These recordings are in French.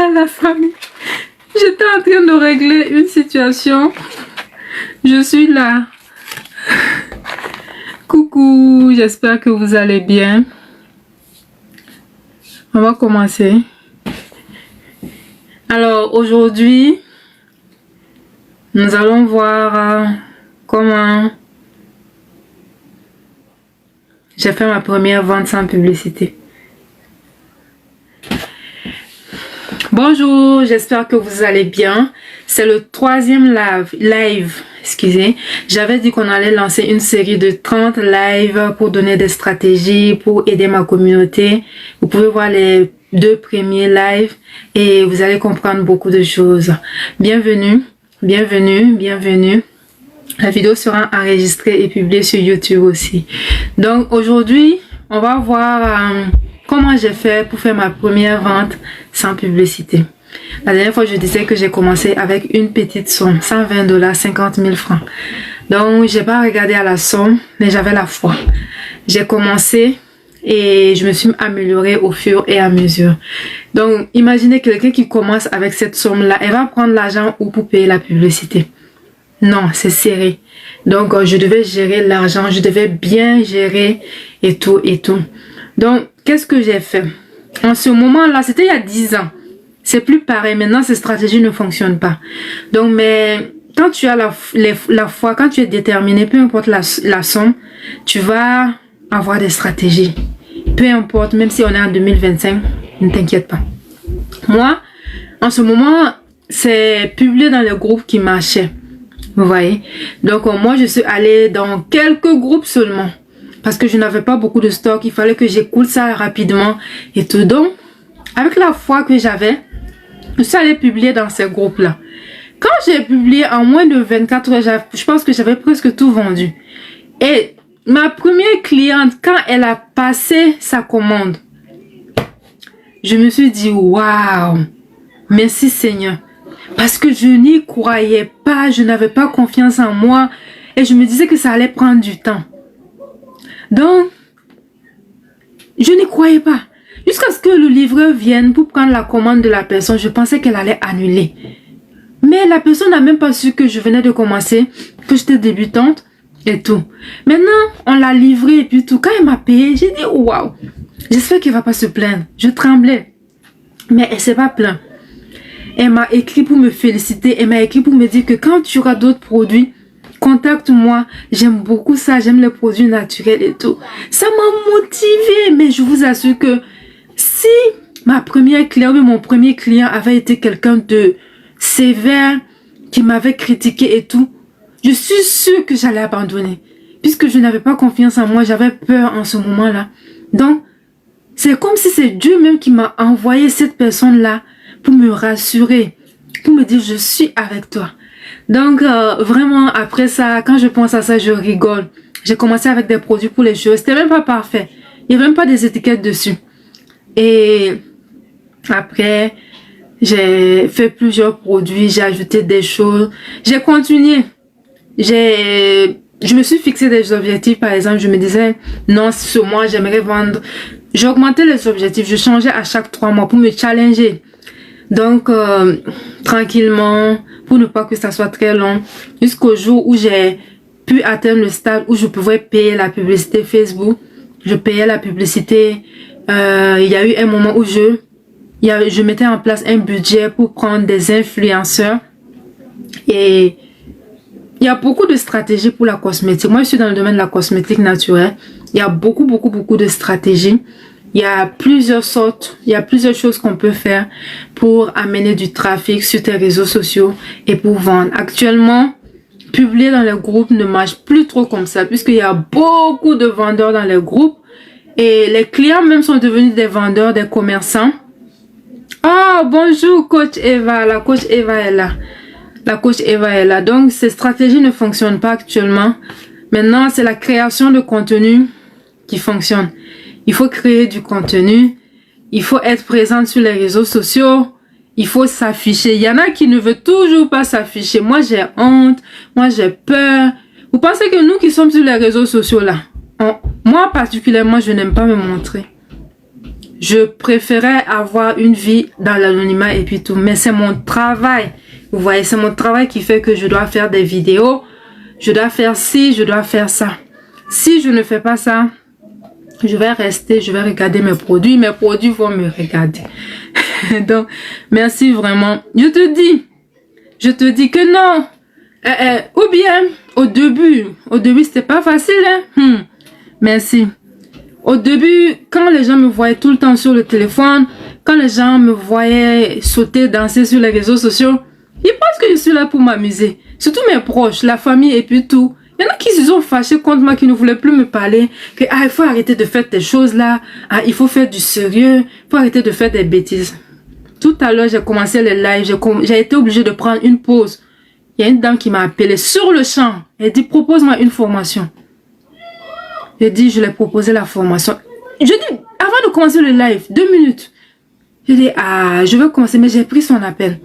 là, la famille. J'étais en train de régler une situation. Je suis là. Coucou, j'espère que vous allez bien. On va commencer. Alors, aujourd'hui, nous allons voir comment j'ai fait ma première vente sans publicité. Bonjour, j'espère que vous allez bien. C'est le troisième live. Excusez. J'avais dit qu'on allait lancer une série de 30 lives pour donner des stratégies, pour aider ma communauté. Vous pouvez voir les 2 premiers lives et vous allez comprendre beaucoup de choses. Bienvenue, bienvenue, bienvenue. La vidéo sera enregistrée et publiée sur YouTube aussi. Donc aujourd'hui, on va voir comment j'ai fait pour faire ma première vente sans publicité. La dernière fois, je disais que j'ai commencé avec une petite somme, 120 $, 50 000 francs. Donc, j'ai pas regardé à la somme, mais j'avais la foi. J'ai commencé et je me suis améliorée au fur et à mesure. Donc, imaginez quelqu'un qui commence avec cette somme-là. Elle va prendre l'argent où pour payer la publicité? Non, c'est serré. Donc, je devais gérer l'argent, je devais bien gérer et tout et tout. Donc, qu'est-ce que j'ai fait? En ce moment-là, c'était il y a 10 ans. C'est plus pareil. Maintenant, ces stratégies ne fonctionnent pas. Donc, mais quand tu as la foi, quand tu es déterminé, peu importe la somme, tu vas avoir des stratégies. Peu importe, même si on est en 2025, ne t'inquiète pas. Moi, en ce moment, c'est publié dans le groupe qui marchait. Vous voyez? Donc, moi, je suis allée dans quelques groupes seulement. Parce que je n'avais pas beaucoup de stock. Il fallait que j'écoute ça rapidement et tout. Donc, avec la foi que j'avais, je suis allée publier dans ces groupes-là. Quand j'ai publié en moins de 24 heures, je pense que j'avais presque tout vendu. Et ma première cliente, quand elle a passé sa commande, je me suis dit, waouh, merci Seigneur. Parce que je n'y croyais pas, je n'avais pas confiance en moi. Et je me disais que ça allait prendre du temps. Donc, je n'y croyais pas. Jusqu'à ce que le livreur vienne pour prendre la commande de la personne, je pensais qu'elle allait annuler. Mais la personne n'a même pas su que je venais de commencer, que j'étais débutante et tout. Maintenant, on l'a livré et puis tout. Quand elle m'a payé, j'ai dit waouh, j'espère qu'elle ne va pas se plaindre. Je tremblais. Mais elle ne s'est pas plainte. Elle m'a écrit pour me féliciter. Elle m'a écrit pour me dire que quand tu auras d'autres produits, contacte-moi. J'aime beaucoup ça. J'aime les produits naturels et tout. Ça m'a motivée. Mais je vous assure que si ma première cliente ou mon premier client avait été quelqu'un de sévère, qui m'avait critiqué et tout, je suis sûre que j'allais abandonner. Puisque je n'avais pas confiance en moi, j'avais peur en ce moment-là. Donc, c'est comme si c'est Dieu même qui m'a envoyé cette personne-là pour me rassurer, pour me dire je suis avec toi. Donc, vraiment, après ça, quand je pense à ça, je rigole. J'ai commencé avec des produits pour les cheveux. C'était même pas parfait. Il n'y avait même pas des étiquettes dessus. Et après, j'ai fait plusieurs produits, j'ai ajouté des choses. J'ai continué. Je me suis fixé des objectifs. Par exemple, je me disais, non, ce mois, j'aimerais vendre. J'augmentais les objectifs. Je changeais à chaque 3 mois pour me challenger. Donc, tranquillement, pour ne pas que ça soit très long, jusqu'au jour où j'ai pu atteindre le stade où je pouvais payer la publicité Facebook. Je payais la publicité. Il y a eu un moment où je mettais en place un budget pour prendre des influenceurs. Et il y a beaucoup de stratégies pour la cosmétique. Moi, je suis dans le domaine de la cosmétique naturelle. Il y a beaucoup de stratégies. Il y a plusieurs sortes, il y a plusieurs choses qu'on peut faire pour amener du trafic sur tes réseaux sociaux et pour vendre. Actuellement, publier dans les groupes ne marche plus trop comme ça puisqu'il y a beaucoup de vendeurs dans les groupes et les clients même sont devenus des vendeurs, des commerçants. Oh, bonjour coach Eva, la coach Eva est là. La coach Eva est là. Donc, ces stratégies ne fonctionnent pas actuellement. Maintenant, c'est la création de contenu qui fonctionne. Il faut créer du contenu. Il faut être présent sur les réseaux sociaux. Il faut s'afficher. Il y en a qui ne veulent toujours pas s'afficher. Moi, j'ai honte. Moi, j'ai peur. Vous pensez que nous qui sommes sur les réseaux sociaux là, moi particulièrement, je n'aime pas me montrer. Je préférais avoir une vie dans l'anonymat et puis tout. Mais c'est mon travail. Vous voyez, c'est mon travail qui fait que je dois faire des vidéos. Je dois faire ci, je dois faire ça. Si je ne fais pas ça, je vais rester, je vais regarder mes produits. Mes produits vont me regarder. Donc, merci vraiment. Je te dis que non. Ou bien, au début, c'était pas facile. Hein? Merci. Au début, quand les gens me voyaient tout le temps sur le téléphone, quand les gens me voyaient sauter, danser sur les réseaux sociaux, ils pensent que je suis là pour m'amuser. Surtout mes proches, la famille et puis tout. Il y en a qui se sont fâchés contre moi, qui ne voulaient plus me parler. Que il faut arrêter de faire des choses là. Il faut faire du sérieux. Il faut arrêter de faire des bêtises. Tout à l'heure, j'ai commencé les lives. J'ai été obligée de prendre une pause. Il y a une dame qui m'a appelé sur le champ. Elle dit, propose-moi une formation. J'ai dit, je lui ai proposé la formation. Je dis, avant de commencer le live, 2 minutes. Je dis, je vais commencer, mais j'ai pris son appel.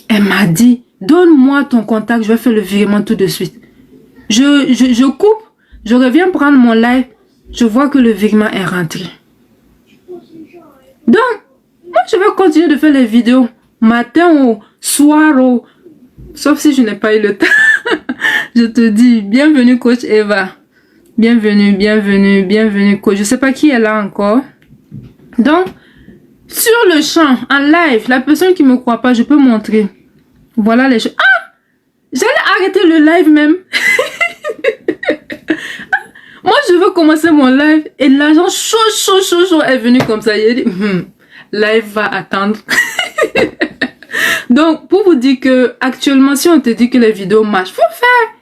Elle m'a dit, donne-moi ton contact, je vais faire le virement tout de suite. Je coupe, je reviens prendre mon live, je vois que le virement est rentré. Donc, moi, je vais continuer de faire les vidéos, matin ou soir ou... Sauf si je n'ai pas eu le temps. Je te dis, bienvenue coach Eva. Bienvenue coach. Je sais pas qui est là encore. Donc, sur le champ, en live, la personne qui me croit pas, je peux montrer. Voilà les choses. J'allais arrêter le live même. Moi, je veux commencer mon live et l'agent chaud est venu comme ça. Il a dit, live va attendre. Donc, pour vous dire que actuellement, si on te dit que les vidéos marchent, faut faire.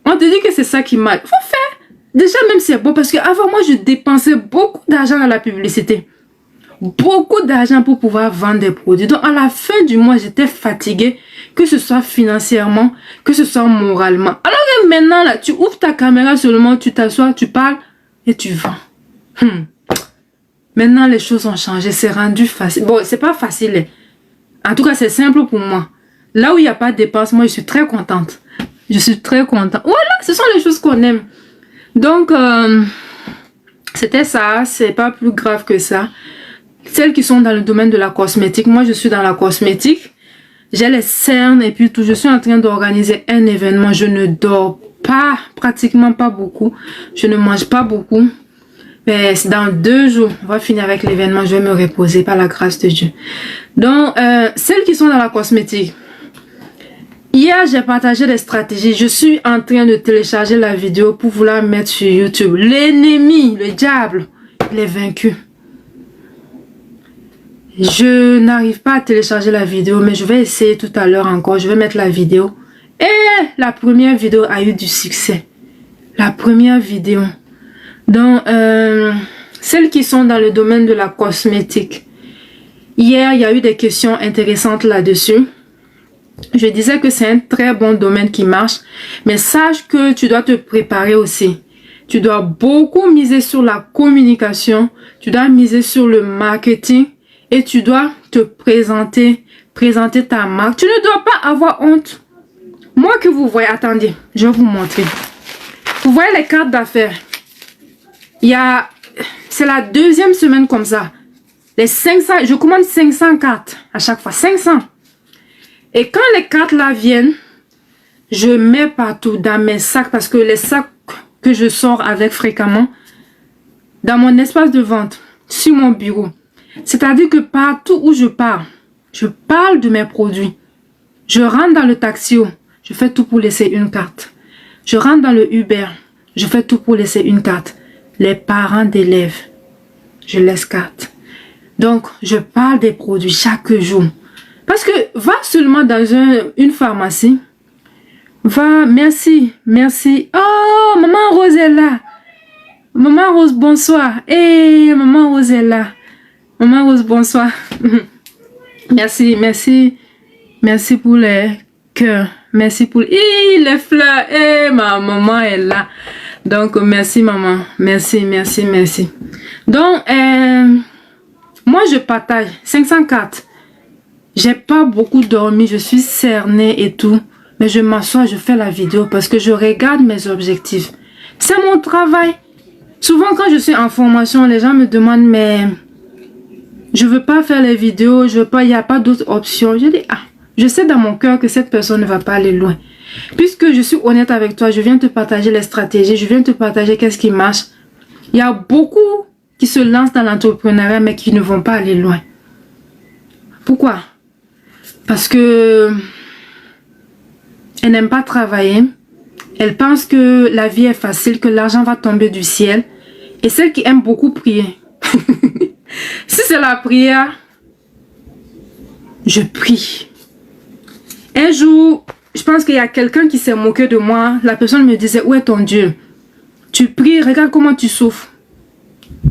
On te dit que c'est ça qui marche, faut faire. Déjà, même si c'est bon, parce qu'avant, moi, je dépensais beaucoup d'argent dans la publicité. Beaucoup d'argent pour pouvoir vendre des produits. Donc, à la fin du mois, j'étais fatiguée, que ce soit financièrement, que ce soit moralement. Alors que maintenant, là, tu ouvres ta caméra seulement, tu t'assois, tu parles et tu vends. Maintenant, les choses ont changé. C'est rendu facile. Bon, c'est pas facile. En tout cas, c'est simple pour moi. Là où il n'y a pas de dépenses, moi, je suis très contente. Je suis très contente. Voilà, ce sont les choses qu'on aime. Donc, c'était ça. C'est pas plus grave que ça. Celles qui sont dans le domaine de la cosmétique. Moi, je suis dans la cosmétique. J'ai les cernes et puis tout. Je suis en train d'organiser un événement. Je ne dors pas, pratiquement pas beaucoup. Je ne mange pas beaucoup. Mais dans 2 jours, on va finir avec l'événement. Je vais me reposer par la grâce de Dieu. Donc, celles qui sont dans la cosmétique. Hier, j'ai partagé des stratégies. Je suis en train de télécharger la vidéo pour vous la mettre sur YouTube. L'ennemi, le diable, il est vaincu. Je n'arrive pas à télécharger la vidéo, mais je vais essayer tout à l'heure encore. Je vais mettre la vidéo. Et la première vidéo a eu du succès. La première vidéo. Donc, celles qui sont dans le domaine de la cosmétique. Hier, il y a eu des questions intéressantes là-dessus. Je disais que c'est un très bon domaine qui marche. Mais sache que tu dois te préparer aussi. Tu dois beaucoup miser sur la communication. Tu dois miser sur le marketing. Et tu dois te présenter ta marque. Tu ne dois pas avoir honte. Moi que vous voyez, attendez, je vais vous montrer. Vous voyez les cartes d'affaires. C'est la 2e semaine comme ça. Les 500, je commande 500 cartes à chaque fois. 500. Et quand les cartes là viennent, je mets partout dans mes sacs. Parce que les sacs que je sors avec fréquemment, dans mon espace de vente, sur mon bureau. C'est-à-dire que partout où je parle de mes produits. Je rentre dans le taxi, je fais tout pour laisser une carte. Je rentre dans le Uber, je fais tout pour laisser une carte. Les parents d'élèves, je laisse carte. Donc, je parle des produits chaque jour. Parce que va seulement dans une pharmacie. Va, merci. Oh, maman Rose est là. Maman Rose, bonsoir. Hey, maman Rose est là. Maman Rose, bonsoir. Merci pour les cœurs. Merci pour les fleurs. Et ma maman est là. Donc, merci maman. Merci. Donc, moi, je partage 500 cartes. J'ai pas beaucoup dormi. Je suis cernée et tout. Mais je m'assois, je fais la vidéo parce que je regarde mes objectifs. C'est mon travail. Souvent, quand je suis en formation, les gens me demandent, mais Je veux pas faire les vidéos, je veux pas, il n'y a pas d'autres options. Je dis, ah, je sais dans mon cœur que cette personne ne va pas aller loin. Puisque je suis honnête avec toi, je viens te partager les stratégies, je viens te partager qu'est-ce qui marche. Il y a beaucoup qui se lancent dans l'entrepreneuriat mais qui ne vont pas aller loin. Pourquoi? Parce que elle n'aime pas travailler. Elle pense que la vie est facile, que l'argent va tomber du ciel. Et celle qui aime beaucoup prier. Si c'est la prière, je prie. Un jour, je pense qu'il y a quelqu'un qui s'est moqué de moi. La personne me disait, où est ton Dieu? Tu pries, regarde comment tu souffres.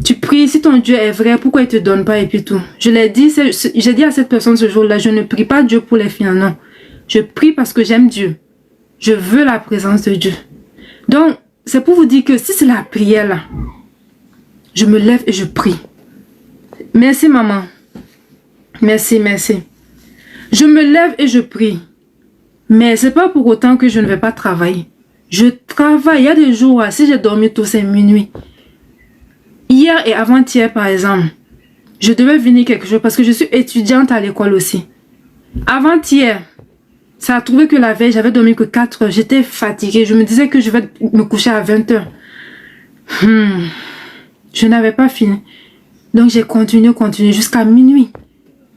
Tu pries, si ton Dieu est vrai, pourquoi il ne te donne pas et puis tout. J'ai dit à cette personne ce jour-là, je ne prie pas Dieu pour les finances, non. Je prie parce que j'aime Dieu. Je veux la présence de Dieu. Donc, c'est pour vous dire que si c'est la prière là, je me lève et je prie. Merci maman. Merci, merci. Je me lève et je prie. Mais c'est pas pour autant que je ne vais pas travailler. Je travaille. Il y a des jours, si j'ai dormi tôt, c'est minuit. Hier et avant-hier, par exemple, je devais venir quelque chose parce que je suis étudiante à l'école aussi. Avant-hier, ça a trouvé que la veille, j'avais dormi que 4 heures. J'étais fatiguée. Je me disais que je vais me coucher à 20 heures. Je n'avais pas fini. Donc j'ai continué jusqu'à minuit.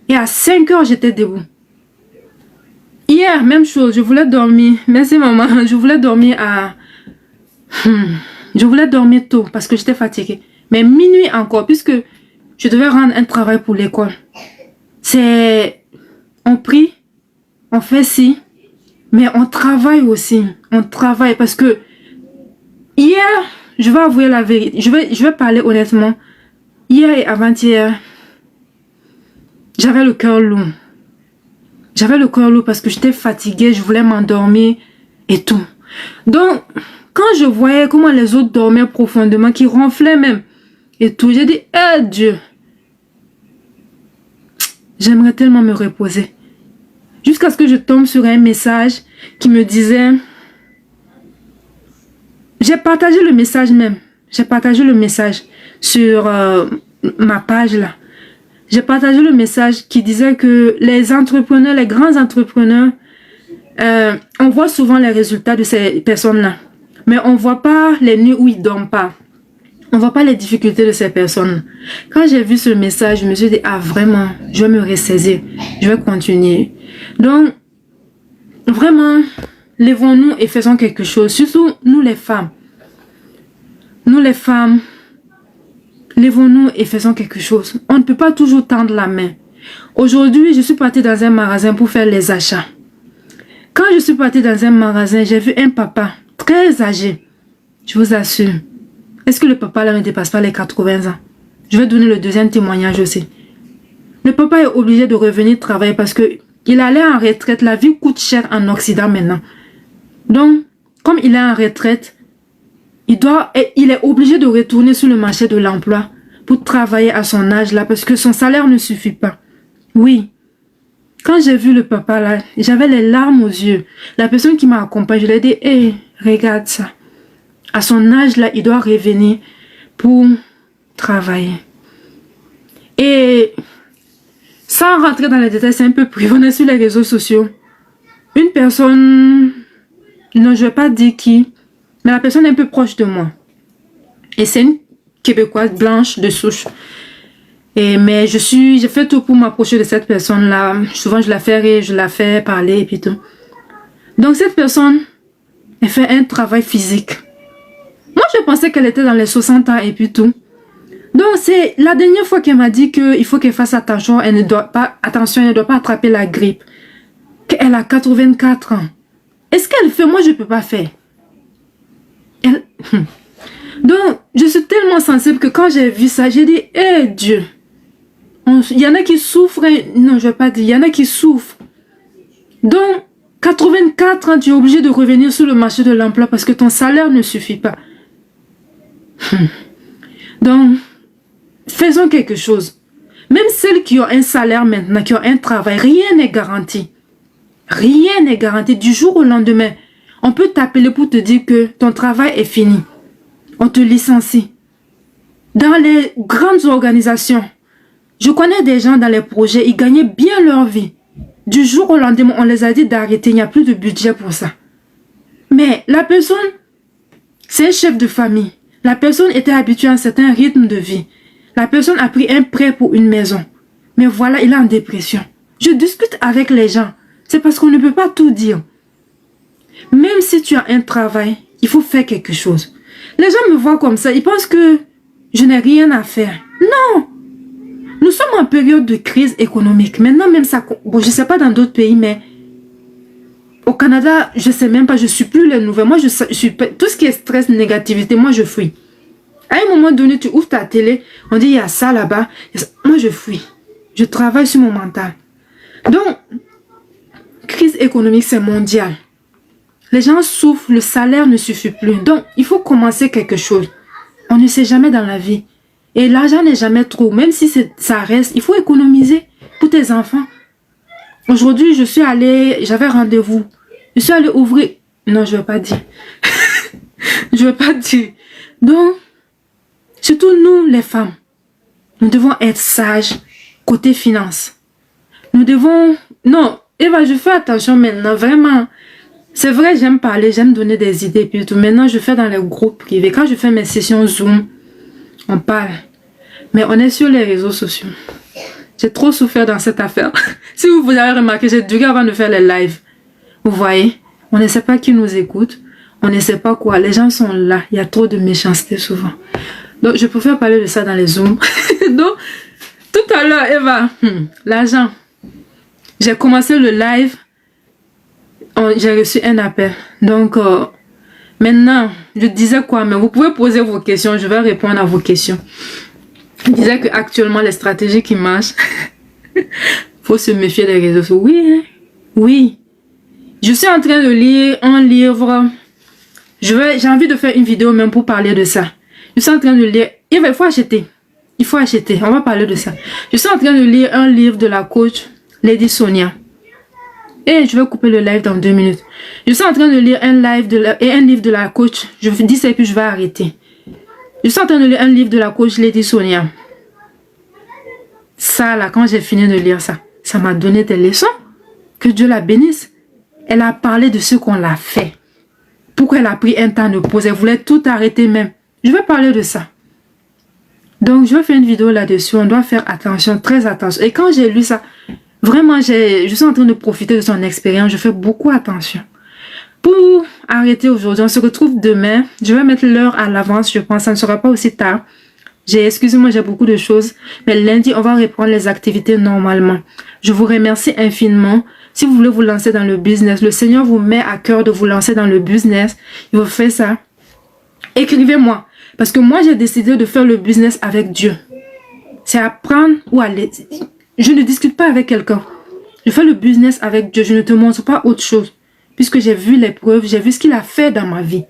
Et à 5 heures, j'étais debout. Hier, même chose, je voulais dormir. Merci maman, je voulais dormir à... Je voulais dormir tôt parce que j'étais fatiguée. Mais minuit encore, puisque je devais rendre un travail pour l'école. C'est... On prie, on fait ci, mais on travaille aussi. On travaille parce que... Hier, je vais avouer la vérité. Je vais parler honnêtement. Hier et avant-hier, j'avais le cœur lourd. J'avais le cœur lourd parce que j'étais fatiguée, je voulais m'endormir et tout. Donc, quand je voyais comment les autres dormaient profondément, qui ronflaient même et tout, j'ai dit, eh Dieu, j'aimerais tellement me reposer. Jusqu'à ce que je tombe sur un message qui me disait, j'ai partagé le message même. J'ai partagé le message sur ma page là. J'ai partagé le message qui disait que les entrepreneurs, les grands entrepreneurs, on voit souvent les résultats de ces personnes-là. Mais on ne voit pas les nuits où ils ne dorment pas. On ne voit pas les difficultés de ces personnes. Quand j'ai vu ce message, je me suis dit, ah vraiment, je vais me ressaisir. Je vais continuer. Donc, vraiment, lèvons-nous et faisons quelque chose. Surtout, nous les femmes. Nous les femmes, lèvons-nous et faisons quelque chose. On ne peut pas toujours tendre la main. Aujourd'hui, je suis partie dans un magasin pour faire les achats. Quand je suis partie dans un magasin, j'ai vu un papa très âgé. Je vous assure. Est-ce que le papa là ne dépasse pas les 80 ans? Je vais donner le deuxième témoignage aussi. Le papa est obligé de revenir travailler parce que il allait en retraite. La vie coûte cher en Occident maintenant. Donc, comme il est en retraite, il est obligé de retourner sur le marché de l'emploi pour travailler à son âge là parce que son salaire ne suffit pas. Oui. Quand j'ai vu le papa là, j'avais les larmes aux yeux. La personne qui m'a accompagnée, je lui ai dit, hey, regarde ça. À son âge là, il doit revenir pour travailler. Et sans rentrer dans les détails, c'est un peu privé, on est sur les réseaux sociaux. Une personne, non, je ne vais pas dire qui, mais la personne est un peu proche de moi. Et c'est une Québécoise blanche de souche. Mais j'ai fait tout pour m'approcher de cette personne-là. Souvent, je la fais rire, je la fais parler et puis tout. Donc, cette personne, elle fait un travail physique. Moi, je pensais qu'elle était dans les 60 ans et puis tout. Donc, c'est la dernière fois qu'elle m'a dit qu'il faut qu'elle fasse attention. Elle ne doit pas attraper la grippe. Qu'elle a 84 ans. Est-ce qu'elle fait? Moi, je ne peux pas faire. Donc, je suis tellement sensible que quand j'ai vu ça, j'ai dit, eh Dieu. Il y en a qui souffrent. Non, je ne vais pas dire. Il y en a qui souffrent. Donc, 84 ans, tu es obligé de revenir sur le marché de l'emploi parce que ton salaire ne suffit pas. Donc, faisons quelque chose. Même celles qui ont un salaire maintenant, qui ont un travail, rien n'est garanti. Rien n'est garanti. Du jour au lendemain, on peut t'appeler pour te dire que ton travail est fini. On te licencie. Dans les grandes organisations, Je connais des gens dans les projets, ils gagnaient bien leur vie. Du jour au lendemain, on les a dit d'arrêter, il n'y a plus de budget pour ça. Mais la personne, c'est un chef de famille. La personne était habituée à un certain rythme de vie. La personne a pris un prêt pour une maison. Mais voilà, il est en dépression. Je discute avec les gens. C'est parce qu'on ne peut pas tout dire. Même si tu as un travail, il faut faire quelque chose. Les gens me voient comme ça, ils pensent que je n'ai rien à faire. Non! Nous sommes en période de crise économique. Maintenant, même ça, bon, je ne sais pas dans d'autres pays, mais au Canada, je ne sais même pas, je ne suis plus les nouvelles. Moi, je suis tout ce qui est stress, négativité, moi, je fuis. À un moment donné, tu ouvres ta télé, on dit il y a ça là-bas. Moi, je fuis. Je travaille sur mon mental. Donc, crise économique, c'est mondial. Les gens souffrent, le salaire ne suffit plus. Donc, il faut commencer quelque chose. On ne sait jamais dans la vie. Et l'argent n'est jamais trop. Même si ça reste, il faut économiser pour tes enfants. Aujourd'hui, je suis allée, j'avais rendez-vous. Je suis allée ouvrir. Non, je ne vais pas dire. Je ne vais pas dire. Donc, surtout nous, les femmes, nous devons être sages côté finance. Nous devons... Non, Eva, je fais attention maintenant, vraiment. C'est vrai, j'aime parler, j'aime donner des idées puis tout. Maintenant, je fais dans les groupes privés. Quand je fais mes sessions Zoom, on parle. Mais on est sur les réseaux sociaux. J'ai trop souffert dans cette affaire. Si vous avez remarqué, j'ai duré avant de faire les lives. Vous voyez, on ne sait pas qui nous écoute. On ne sait pas quoi. Les gens sont là. Il y a trop de méchanceté souvent. Donc, je préfère parler de ça dans les Zooms. Donc, tout à l'heure, Eva, l'argent. J'ai commencé le live. J'ai reçu un appel. Donc, maintenant, je disais quoi? Mais vous pouvez poser vos questions. Je vais répondre à vos questions. Je disais qu'actuellement, les stratégies qui marchent, faut se méfier des réseaux sociaux. Oui, hein? Oui. Je suis en train de lire un livre. J'ai envie de faire une vidéo même pour parler de ça. Je suis en train de lire. Il faut acheter. Il faut acheter. On va parler de ça. Je suis en train de lire un livre de la coach Lady Sonia. Et je vais couper le live dans 2 minutes. Je suis en train de lire un livre de la coach. Je dis ça et puis je vais arrêter. Je suis en train de lire un livre de la coach Lady Sonia. Ça là, quand j'ai fini de lire ça, ça m'a donné des leçons. Que Dieu la bénisse. Elle a parlé de ce qu'on l'a fait. Pourquoi elle a pris un temps de pause. Elle voulait tout arrêter même. Je vais parler de ça. Donc, je vais faire une vidéo là-dessus. On doit faire attention, très attention. Et quand j'ai lu ça, vraiment, je suis en train de profiter de son expérience. Je fais beaucoup attention. Pour arrêter aujourd'hui, on se retrouve demain. Je vais mettre l'heure à l'avance, je pense. Ça ne sera pas aussi tard. Excusez-moi, j'ai beaucoup de choses. Mais lundi, on va reprendre les activités normalement. Je vous remercie infiniment. Si vous voulez vous lancer dans le business, le Seigneur vous met à cœur de vous lancer dans le business. Il vous fait ça. Écrivez-moi. Parce que moi, j'ai décidé de faire le business avec Dieu. C'est apprendre ou aller. Je ne discute pas avec quelqu'un. Je fais le business avec Dieu. Je ne te montre pas autre chose. Puisque j'ai vu les preuves, j'ai vu ce qu'il a fait dans ma vie.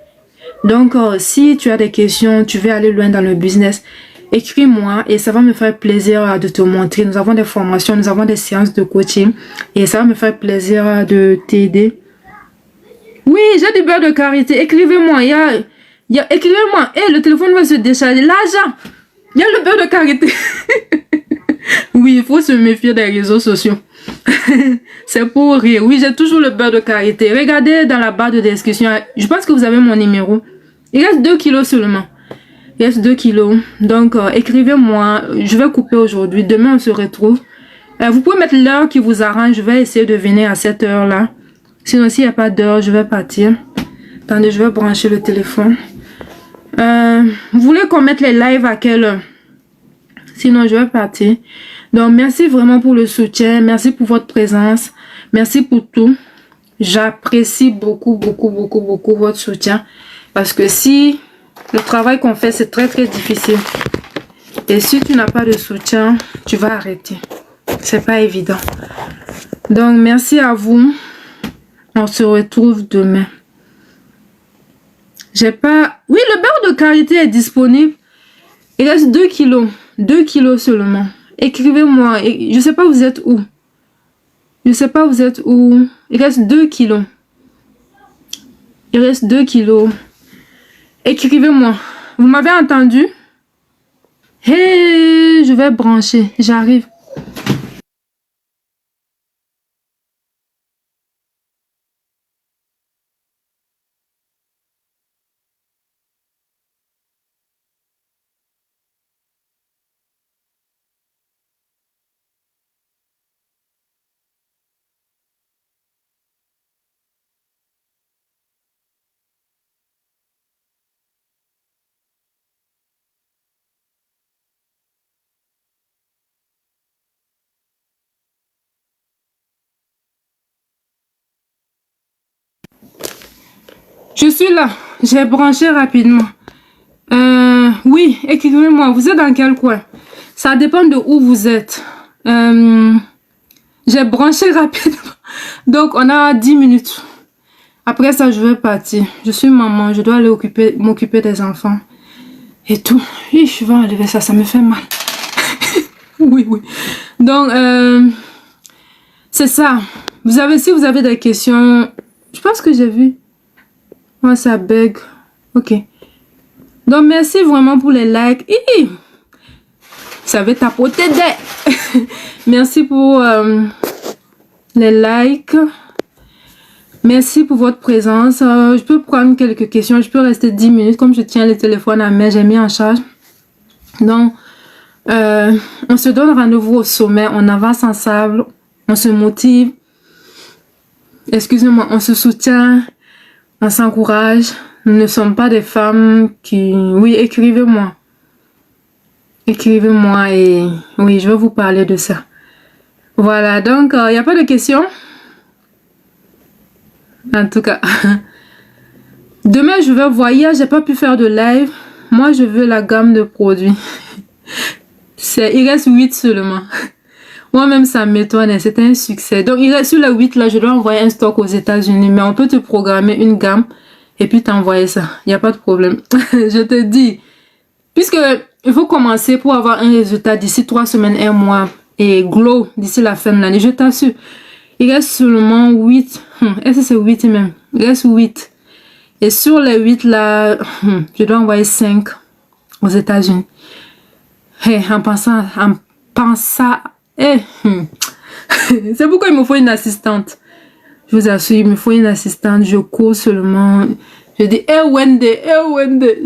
Donc, si tu as des questions, tu veux aller loin dans le business, écris-moi et ça va me faire plaisir de te montrer. Nous avons des formations, nous avons des séances de coaching et ça va me faire plaisir de t'aider. Oui, j'ai du beurre de karité. Écrivez-moi. Écrivez-moi. Et le téléphone va se décharger. L'argent. Il y a le beurre de karité. Oui, il faut se méfier des réseaux sociaux. C'est pour rire. Oui, j'ai toujours le beurre de karité. Regardez dans la barre de description. Je pense que vous avez mon numéro. Il reste 2 kilos seulement. Il reste 2 kilos. Donc, écrivez-moi. Je vais couper aujourd'hui. Demain, on se retrouve. Vous pouvez mettre l'heure qui vous arrange. Je vais essayer de venir à cette heure-là. Sinon, s'il n'y a pas d'heure, je vais partir. Attendez, je vais brancher le téléphone. Vous voulez qu'on mette les lives à quelle heure? Sinon, je vais partir. Donc, merci vraiment pour le soutien. Merci pour votre présence. Merci pour tout. J'apprécie beaucoup, beaucoup, beaucoup, beaucoup votre soutien. Parce que si le travail qu'on fait, c'est très, très difficile. Et si tu n'as pas de soutien, tu vas arrêter. C'est pas évident. Donc, merci à vous. On se retrouve demain. J'ai pas... Oui, le beurre de karité est disponible. Il reste 2 kilos. 2 kilos seulement. Écrivez-moi. Je sais pas vous êtes où. Je sais pas vous êtes où. Il reste 2 kilos. Il reste 2 kilos. Écrivez-moi. Vous m'avez entendu? Hey, je vais brancher. J'arrive. Je suis là. J'ai branché rapidement. Oui, écrivez-moi. Vous êtes dans quel coin? Ça dépend de où vous êtes. J'ai branché rapidement. Donc, on a 10 minutes. Après ça, je vais partir. Je suis maman. Je dois aller m'occuper des enfants. Et tout. Oui, je vais enlever ça. Ça me fait mal. Oui, oui. Donc, c'est ça. Si vous avez des questions, je pense que j'ai vu. Moi, ça bug. Ok. Donc, merci vraiment pour les likes. Ça va tapoter des. Merci pour les likes. Merci pour votre présence. Je peux prendre quelques questions. Je peux rester 10 minutes. Comme je tiens le téléphone à main, j'ai mis en charge. Donc, on se donne rendez-vous au sommet. On avance ensemble. On se motive. Excusez-moi, on se soutient. On s'encourage. Nous ne sommes pas des femmes qui... Oui, écrivez-moi. Écrivez-moi et... Oui, je vais vous parler de ça. Voilà, donc, il n'y a pas de questions? En tout cas. Demain, je vais voir. Hier, j'ai pas pu faire de live. Moi, je veux la gamme de produits. Il reste 8 seulement. Moi-même, ça m'étonne. C'était un succès. Donc, il reste sur les 8 là. Je dois envoyer un stock aux États-Unis. Mais on peut te programmer une gamme et puis t'envoyer ça. Il n'y a pas de problème. Je te dis. Puisque il faut commencer pour avoir un résultat d'ici 3 semaines, 1 mois. Et glow d'ici la fin de l'année. Je t'assure. Il reste seulement 8. Est-ce que c'est 8 même? Il reste 8. Et sur les 8 là, je dois envoyer 5 aux États-Unis. Hey, en pensant, c'est pourquoi il me faut une assistante. Je vous assure, il me faut une assistante. Je cours seulement. Je dis, Wendy.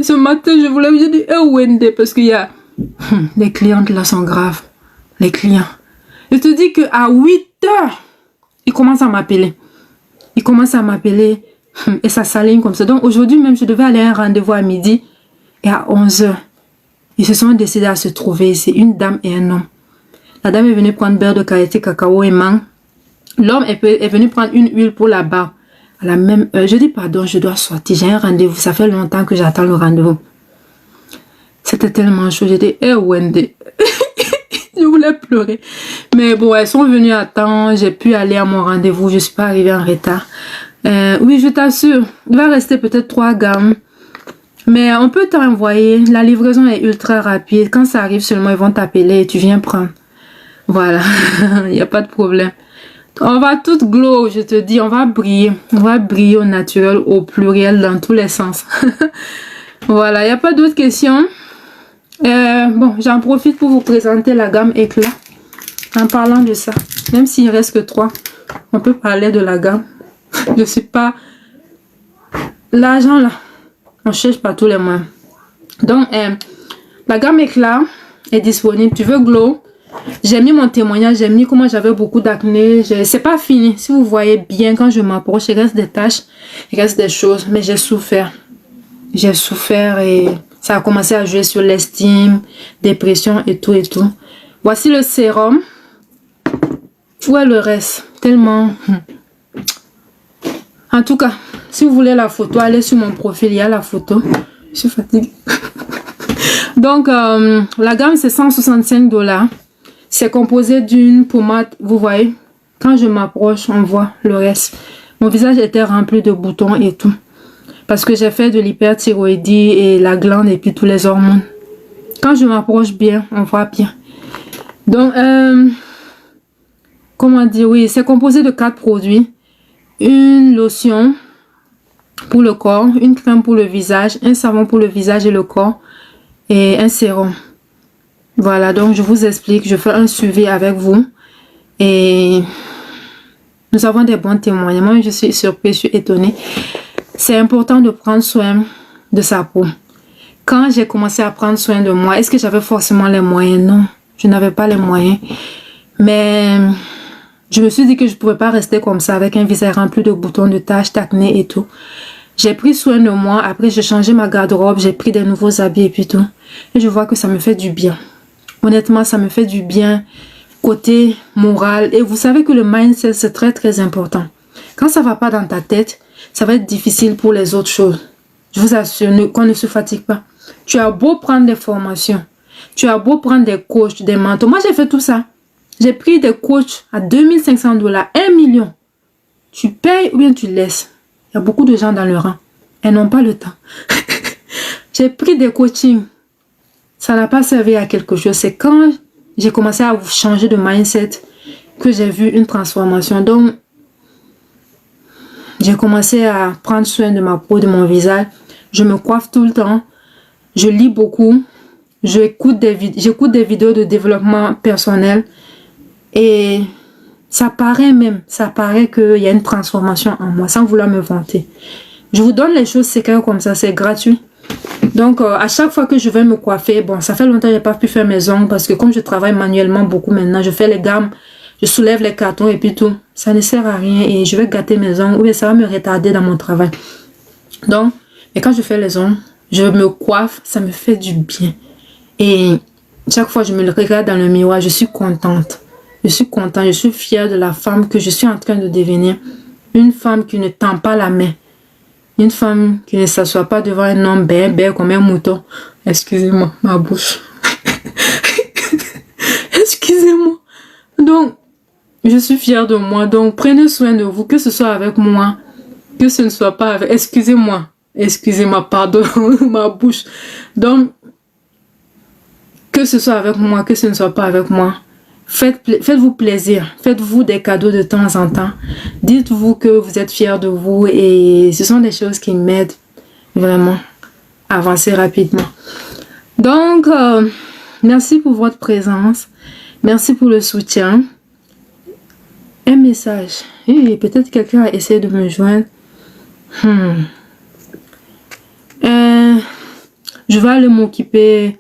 Ce matin, je dis, Wendy, parce qu'il y a, les clientes là sont graves. Les clients. Je te dis qu'à 8 heures, ils commencent à m'appeler. Et ça s'aligne comme ça. Donc aujourd'hui même, je devais aller à un rendez-vous à midi. Et à 11 heures, ils se sont décidés à se trouver ici. Une dame et un homme. La dame est venue prendre beurre de karité, cacao et mangue. L'homme est venu prendre une huile pour la barbe. À la même heure. Je dis pardon, je dois sortir. J'ai un rendez-vous. Ça fait longtemps que j'attends le rendez-vous. C'était tellement chaud. J'ai dit, Wendy. Je voulais pleurer. Mais bon, elles sont venues à temps. J'ai pu aller à mon rendez-vous. Je suis pas arrivée en retard. Oui, je t'assure. Il va rester peut-être 3 gammes. Mais on peut t'envoyer. La livraison est ultra rapide. Quand ça arrive seulement, ils vont t'appeler et tu viens prendre. Voilà. Il n'y a pas de problème. On va tout glow, je te dis. On va briller. On va briller au naturel, au pluriel, dans tous les sens. Voilà. Il n'y a pas d'autres questions. Bon, j'en profite pour vous présenter la gamme éclat. En parlant de ça. Même s'il reste que 3. On peut parler de la gamme. Je suis pas... L'argent là. On cherche pas tous les mois. Donc, la gamme éclat est disponible. Tu veux glow? J'ai mis mon témoignage. J'ai mis comment j'avais beaucoup d'acné. C'est pas fini. Si vous voyez bien, quand je m'approche, il reste des taches. Il reste des choses. Mais j'ai souffert. J'ai souffert et ça a commencé à jouer sur l'estime, dépression et tout et tout. Voici le sérum. Où est le reste? Tellement... En tout cas, si vous voulez la photo, allez sur mon profil, il y a la photo. Je suis fatiguée. Donc, la gamme, c'est 165 $. C'est composé d'une pommade, vous voyez. Quand je m'approche, on voit le reste. Mon visage était rempli de boutons et tout. Parce que j'ai fait de l'hyperthyroïdie et la glande et puis tous les hormones. Quand je m'approche bien, on voit bien. Donc, comment dire, oui, c'est composé de 4 produits. Une lotion pour le corps, une crème pour le visage, un savon pour le visage et le corps et un sérum. Voilà, donc je vous explique, je fais un suivi avec vous et nous avons des bons témoignements. Je suis surprise, je suis étonnée. C'est important de prendre soin de sa peau. Quand j'ai commencé à prendre soin de moi, est-ce que j'avais forcément les moyens? Non, je n'avais pas les moyens. Mais je me suis dit que je ne pouvais pas rester comme ça avec un visage rempli de boutons, de taches, d'acné et tout. J'ai pris soin de moi. Après, j'ai changé ma garde-robe, j'ai pris des nouveaux habits et puis tout. Et je vois que ça me fait du bien. Honnêtement, ça me fait du bien côté moral. Et vous savez que le mindset, c'est très, très important. Quand ça ne va pas dans ta tête, ça va être difficile pour les autres choses. Je vous assure qu'on ne se fatigue pas. Tu as beau prendre des formations, tu as beau prendre des coachs, des mentors. Moi, j'ai fait tout ça. J'ai pris des coachs à 2500 $, 1 million. Tu payes ou bien tu laisses. Il y a beaucoup de gens dans le rang. Elles n'ont pas le temps. J'ai pris des coachings. Ça n'a pas servi à quelque chose. C'est quand j'ai commencé à changer de mindset que j'ai vu une transformation. Donc, j'ai commencé à prendre soin de ma peau, de mon visage. Je me coiffe tout le temps. Je lis beaucoup. J'écoute des vidéos de développement personnel. Et ça paraît qu'il y a une transformation en moi, sans vouloir me vanter. Je vous donne les choses secrètes comme ça, c'est gratuit. Donc, à chaque fois que je vais me coiffer, bon, ça fait longtemps que je n'ai pas pu faire mes ongles parce que comme je travaille manuellement beaucoup maintenant, je fais les gammes, je soulève les cartons et puis tout. Ça ne sert à rien et je vais gâter mes ongles ou bien ça va me retarder dans mon travail. Donc, et quand je fais les ongles, je me coiffe, ça me fait du bien. Et chaque fois que je me regarde dans le miroir, je suis contente. Je suis contente, je suis fière de la femme que je suis en train de devenir. Une femme qui ne tend pas la main. Une femme qui ne s'assoit pas devant un homme bête comme un mouton. Excusez-moi, ma bouche. Excusez-moi. Donc, je suis fière de moi. Donc, prenez soin de vous, que ce soit avec moi, que ce ne soit pas avec... Excusez-moi. Excusez-moi, pardon, ma bouche. Donc, que ce soit avec moi, que ce ne soit pas avec moi. Faites-vous plaisir, faites-vous des cadeaux de temps en temps. Dites-vous que vous êtes fiers de vous et ce sont des choses qui m'aident vraiment à avancer rapidement. Donc, merci pour votre présence. Merci pour le soutien. Un message. Et peut-être quelqu'un a essayé de me joindre. Je vais aller m'occuper.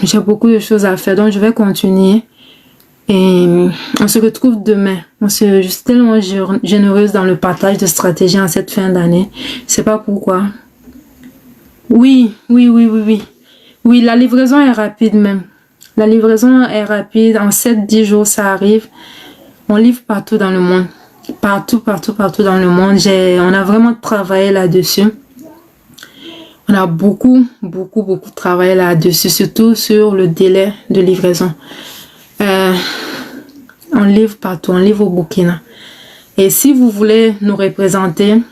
J'ai beaucoup de choses à faire, donc je vais continuer. Et on se retrouve demain. Je suis tellement généreuse dans le partage de stratégies en cette fin d'année. Je sais pas pourquoi. Oui, la livraison est rapide même. La livraison est rapide. En 7-10 jours, ça arrive. On livre partout dans le monde. Partout dans le monde. On a vraiment travaillé là-dessus. On a beaucoup travaillé là-dessus. Surtout sur le délai de livraison. On livre partout, on livre au Burkina. Et si vous voulez nous représenter,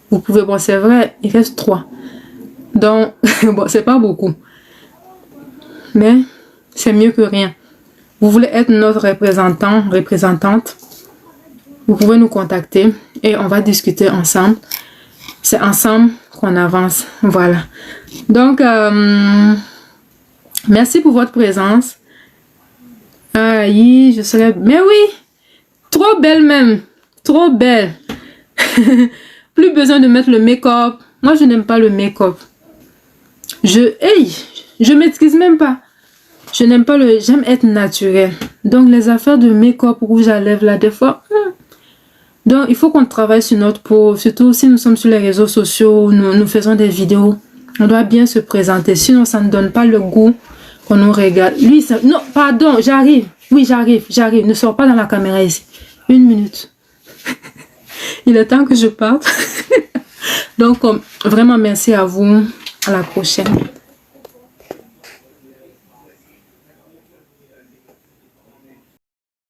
vous pouvez, bon c'est vrai, il reste 3. Donc, bon c'est pas beaucoup. Mais c'est mieux que rien. Vous voulez être notre représentante, vous pouvez nous contacter et on va discuter ensemble. C'est ensemble qu'on avance. Voilà. Donc, merci pour votre présence. Aïe, je serais... Mais oui, trop belle même. Trop belle. Plus besoin de mettre le make-up. Moi, je n'aime pas le make-up. Je m'excuse même pas. Je n'aime pas le... J'aime être naturelle. Donc, les affaires de make-up, rouge à lèvres, là, des fois... Donc, il faut qu'on travaille sur notre peau. Surtout si nous sommes sur les réseaux sociaux, nous faisons des vidéos. On doit bien se présenter. Sinon, ça ne donne pas le goût qu'on nous regarde. Lui, ça... Non, pardon, j'arrive. Oui, j'arrive. Ne sors pas dans la caméra ici. 1 minute. Il est temps que je parte. Donc, vraiment, merci à vous. À la prochaine.